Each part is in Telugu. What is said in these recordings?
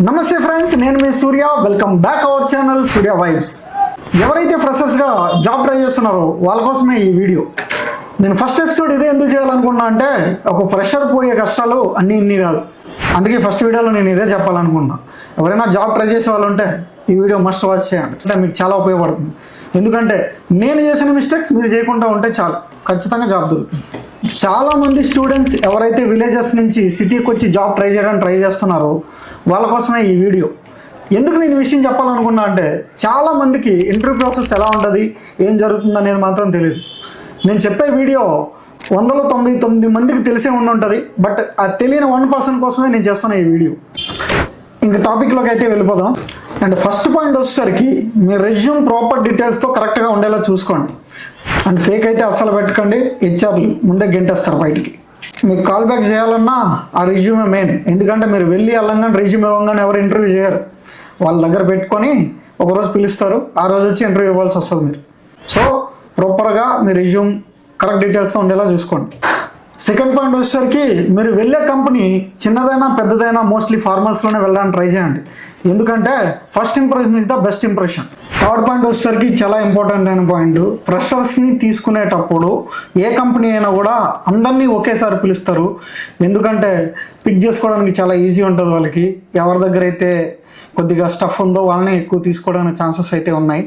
నమస్తే ఫ్రెండ్స్, నేను మీ Surya. Welcome back our channel Surya Vibes. ఎవరైతే ఫ్రెషర్స్గా జాబ్ ట్రై చేస్తున్నారో వాళ్ళ కోసమే ఈ వీడియో. నేను ఫస్ట్ ఎపిసోడ్ ఇదే ఎందుకు చేయాలనుకున్నా అంటే, ఒక ఫ్రెషర్ పోయే కష్టాలు ఇన్ని కాదు. అందుకే ఫస్ట్ వీడియోలో నేను ఇదే చెప్పాలనుకున్నా. ఎవరైనా జాబ్ ట్రై చేసే వాళ్ళు ఉంటే ఈ వీడియో మస్ట్ వాచ్ చేయండి. అంటే మీకు చాలా ఉపయోగపడుతుంది. ఎందుకంటే నేను చేసిన మిస్టేక్స్ మీరు చేయకుండా ఉంటే చాలు, ఖచ్చితంగా జాబ్ దొరుకుతుంది. చాలామంది స్టూడెంట్స్ ఎవరైతే విలేజెస్ నుంచి సిటీకి వచ్చి జాబ్ ట్రై చేయడానికి ట్రై చేస్తున్నారో వాళ్ళ కోసమే ఈ వీడియో. ఎందుకు నేను ఈ విషయం చెప్పాలనుకున్నా అంటే, చాలామందికి ఇంటర్వ్యూ ప్రాసెస్ ఎలా ఉంటుంది, ఏం జరుగుతుంది అనేది మాత్రం తెలియదు. నేను చెప్పే వీడియో 199 మందికి తెలిసే ఉంటుంది. బట్ అది తెలియని 1% కోసమే నేను చేస్తున్న ఈ వీడియో. ఇంకా టాపిక్లోకి అయితే వెళ్ళిపోదాం. అండ్ ఫస్ట్ పాయింట్ వచ్చేసరికి, మీ రెజ్యూమ్ ప్రాపర్ డీటెయిల్స్తో కరెక్ట్గా ఉండేలా చూసుకోండి. అండ్ ఫేక్ అయితే అస్సలు పెట్టకండి. హెచ్ఆర్లు ముందే గెంటేస్తారు బయటికి. మీకు కాల్ బ్యాక్ చేయాలన్నా ఆ రెజ్యూమే మెయిన్. ఎందుకంటే మీరు వెళ్ళి వెళ్ళంగానే రెజ్యూమ్ ఇవ్వగానే ఎవరు ఇంటర్వ్యూ చేయరు. వాళ్ళ దగ్గర పెట్టుకొని ఒకరోజు పిలుస్తారు, ఆ రోజు వచ్చి ఇంటర్వ్యూ ఇవ్వాల్సి వస్తుంది మీరు. సో ప్రాపర్గా మీ రెజ్యూమ్ కరెక్ట్ డీటెయిల్స్తో ఉండేలా చూసుకోండి. సెకండ్ పాయింట్ వచ్చేసరికి, మీరు వెళ్ళే కంపెనీ చిన్నదైనా పెద్దదైనా మోస్ట్లీ ఫార్మల్స్లోనే వెళ్ళడానికి ట్రై చేయండి. ఎందుకంటే first impression is the best impression. Third point వచ్చేసరికి చాలా ఇంపార్టెంట్ అయిన పాయింట్, ఫ్రెషర్స్ని తీసుకునేటప్పుడు ఏ కంపెనీ అయినా కూడా అందరినీ ఒకేసారి పిలుస్తారు. ఎందుకంటే పిక్ చేసుకోవడానికి చాలా ఈజీ ఉంటుంది వాళ్ళకి. ఎవరి దగ్గర అయితే కొద్దిగా స్టఫ్ ఉందో వాళ్ళని ఎక్కువ తీసుకోవడానికి ఛాన్సెస్ అయితే ఉన్నాయి.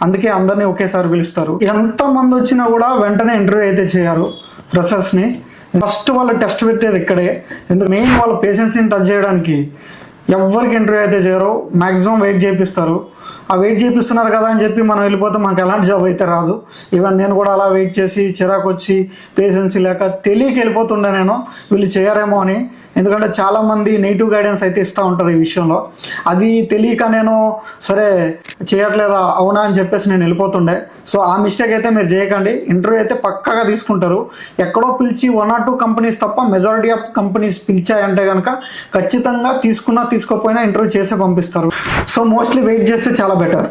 అందుకే అందరినీ ఒకేసారి పిలుస్తారు. ఎంతమంది వచ్చినా కూడా వెంటనే ఇంటర్వ్యూ అయితే చేయరు ఫ్రెషర్స్ని. ఫస్ట్ వాళ్ళు టెస్ట్ పెట్టేది ఇక్కడే. ఎందుకు మెయిన్ వాళ్ళ పేషెన్స్ని టచ్ చేయడానికి ఎవరికి ఇంటర్వ్యూ అయితే చేయరు. మ్యాక్సిమం వెయిట్ చేపిస్తారు. ఆ వెయిట్ చేపిస్తున్నారు కదా అని చెప్పి మనం వెళ్ళిపోతే మాకు ఎలాంటి జాబ్ అయితే రాదు. ఈవెన్ నేను కూడా అలా వెయిట్ చేసి చిరాకు వచ్చి పేషెన్సీ లేక తెలియక వెళ్ళిపోతుండే నేను, వీళ్ళు చేయరేమో అని. ఎందుకంటే చాలామంది నెగిటివ్ గైడెన్స్ అయితే ఇస్తూ ఉంటారు ఈ విషయంలో. అది తెలియక నేను సరే చేయట్లేదా అవునా అని చెప్పేసి నేను వెళ్ళిపోతుండే. సో ఆ మిస్టేక్ అయితే మీరు చేయకండి. ఇంటర్వ్యూ అయితే పక్కాగా తీసుకుంటారు. ఎక్కడో పిలిచి 1 or 2 కంపెనీస్ తప్ప మెజారిటీ ఆఫ్ కంపెనీస్ పిలిచాయంటే కనుక ఖచ్చితంగా తీసుకున్నా తీసుకోకపోయినా ఇంటర్వ్యూ చేసే పంపిస్తారు. సో మోస్ట్లీ వెయిట్ చేస్తే చాలా బెటర్.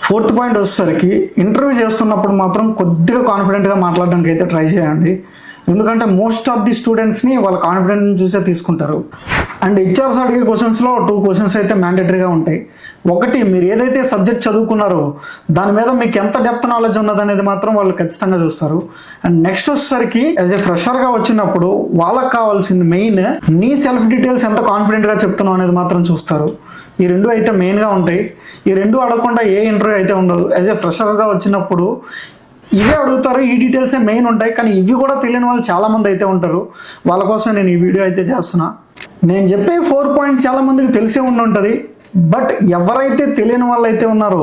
ఫోర్త్ పాయింట్ వచ్చేసరికి, ఇంటర్వ్యూ చేస్తున్నప్పుడు మాత్రం కొద్దిగా కాన్ఫిడెంట్గా మాట్లాడడానికి అయితే ట్రై చేయండి. ఎందుకంటే మోస్ట్ ఆఫ్ ది స్టూడెంట్స్ని వాళ్ళ కాన్ఫిడెన్స్ చూసే తీసుకుంటారు. అండ్ హెచ్ఆర్స్ అడిగే క్వశ్చన్స్లో 2 క్వశ్చన్స్ అయితే మ్యాండేటరీగా ఉంటాయి. ఒకటి, మీరు ఏదైతే సబ్జెక్ట్ చదువుకున్నారో దాని మీద మీకు ఎంత డెప్త్ నాలెడ్జ్ ఉన్నదనేది మాత్రం వాళ్ళు ఖచ్చితంగా చూస్తారు. అండ్ నెక్స్ట్ వచ్చేసరికి, యాజ్ ఏ ఫ్రెషర్గా వచ్చినప్పుడు వాళ్ళకి కావాల్సింది మెయిన్ నీ సెల్ఫ్ డీటెయిల్స్ ఎంత కాన్ఫిడెంట్గా చెప్తున్నావు అనేది మాత్రం చూస్తారు. ఈ 2 అయితే మెయిన్గా ఉంటాయి. ఈ 2 అడగకుండా ఏ ఇంటర్వ్యూ అయితే ఉండదు. యాజ్ ఏ ఫ్రెషర్గా వచ్చినప్పుడు ఇవే అడుగుతారు, ఈ డీటెయిల్సే మెయిన్ ఉంటాయి. కానీ ఇవి కూడా తెలియని వాళ్ళు చాలామంది అయితే ఉంటారు. వాళ్ళ కోసం నేను ఈ వీడియో అయితే చేస్తున్నా. నేను చెప్పే 4 పాయింట్స్ చాలామందికి తెలిసే ఉంటుంది. బట్ ఎవరైతే తెలియని వాళ్ళు అయితే ఉన్నారో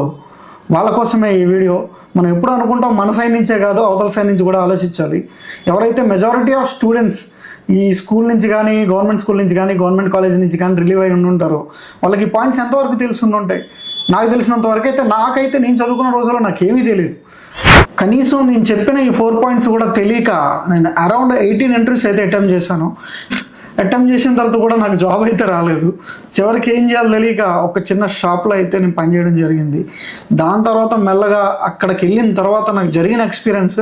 వాళ్ళ కోసమే ఈ వీడియో. మనం ఎప్పుడు అనుకుంటాం మన సైడ్ నుంచే కాదు, అవతల సైడ్ నుంచి కూడా ఆలోచించాలి. ఎవరైతే మెజారిటీ ఆఫ్ స్టూడెంట్స్ ఈ స్కూల్ నుంచి కానీ, గవర్నమెంట్ స్కూల్ నుంచి కానీ, గవర్నమెంట్ కాలేజ్ నుంచి కానీ రిలీవ్ అయి ఉంటారో వాళ్ళకి ఈ పాయింట్స్ ఎంతవరకు తెలిసి ఉంటాయి. నాకు తెలిసినంత వరకు అయితే, నాకైతే నేను చదువుకున్న రోజుల్లో నాకేమీ తెలియదు. కనీసం నేను చెప్పిన ఈ 4 పాయింట్స్ కూడా తెలియక నేను అరౌండ్ 18 ఇంటర్వ్యూస్ అయితే అటెంప్ట్ చేశాను. అటెంప్ట్ చేసిన తర్వాత కూడా నాకు జాబ్ అయితే రాలేదు. చివరికి ఏం చేయాలో తెలియక ఒక చిన్న షాప్లో అయితే నేను పనిచేయడం జరిగింది. దాని తర్వాత మెల్లగా అక్కడికి వెళ్ళిన తర్వాత నాకు జరిగిన ఎక్స్పీరియన్స్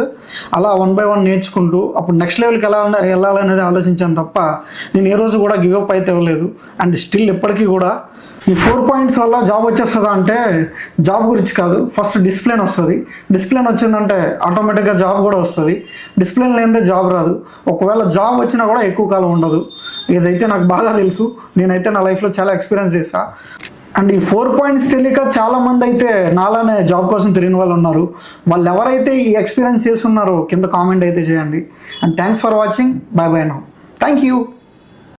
అలా 1 by 1 నేర్చుకుంటూ అప్పుడు నెక్స్ట్ లెవెల్కి ఎలా వెళ్ళాలనేది ఆలోచించాను తప్ప నేను ఏ రోజు కూడా గివప్ అయితే ఇవ్వలేదు. అండ్ స్టిల్ ఇప్పటికీ కూడా ఈ 4 పాయింట్స్ వల్ల జాబ్ వచ్చేస్తుందా అంటే, జాబ్ గురించి కాదు, ఫస్ట్ డిసిప్లిన్ వస్తుంది. డిసిప్లిన్ వచ్చిందంటే ఆటోమేటిక్గా జాబ్ కూడా వస్తుంది. డిసిప్లిన్ లేనిదే జాబ్ రాదు. ఒకవేళ జాబ్ వచ్చినా కూడా ఎక్కువ కాలం ఉండదు. ఇదైతే నాకు బాగా తెలుసు. నేనైతే నా లైఫ్లో చాలా ఎక్స్పీరియన్స్ చేశా. అండ్ ఈ 4 పాయింట్స్ తెలియక చాలామంది అయితే నాలానే జాబ్ కోసం తిరిగిన వాళ్ళు ఉన్నారు. వాళ్ళు ఎవరైతే ఈ ఎక్స్పీరియన్స్ చేస్తున్నారో కింద కామెంట్ అయితే చేయండి. And thanks for watching. By by now. Thank you.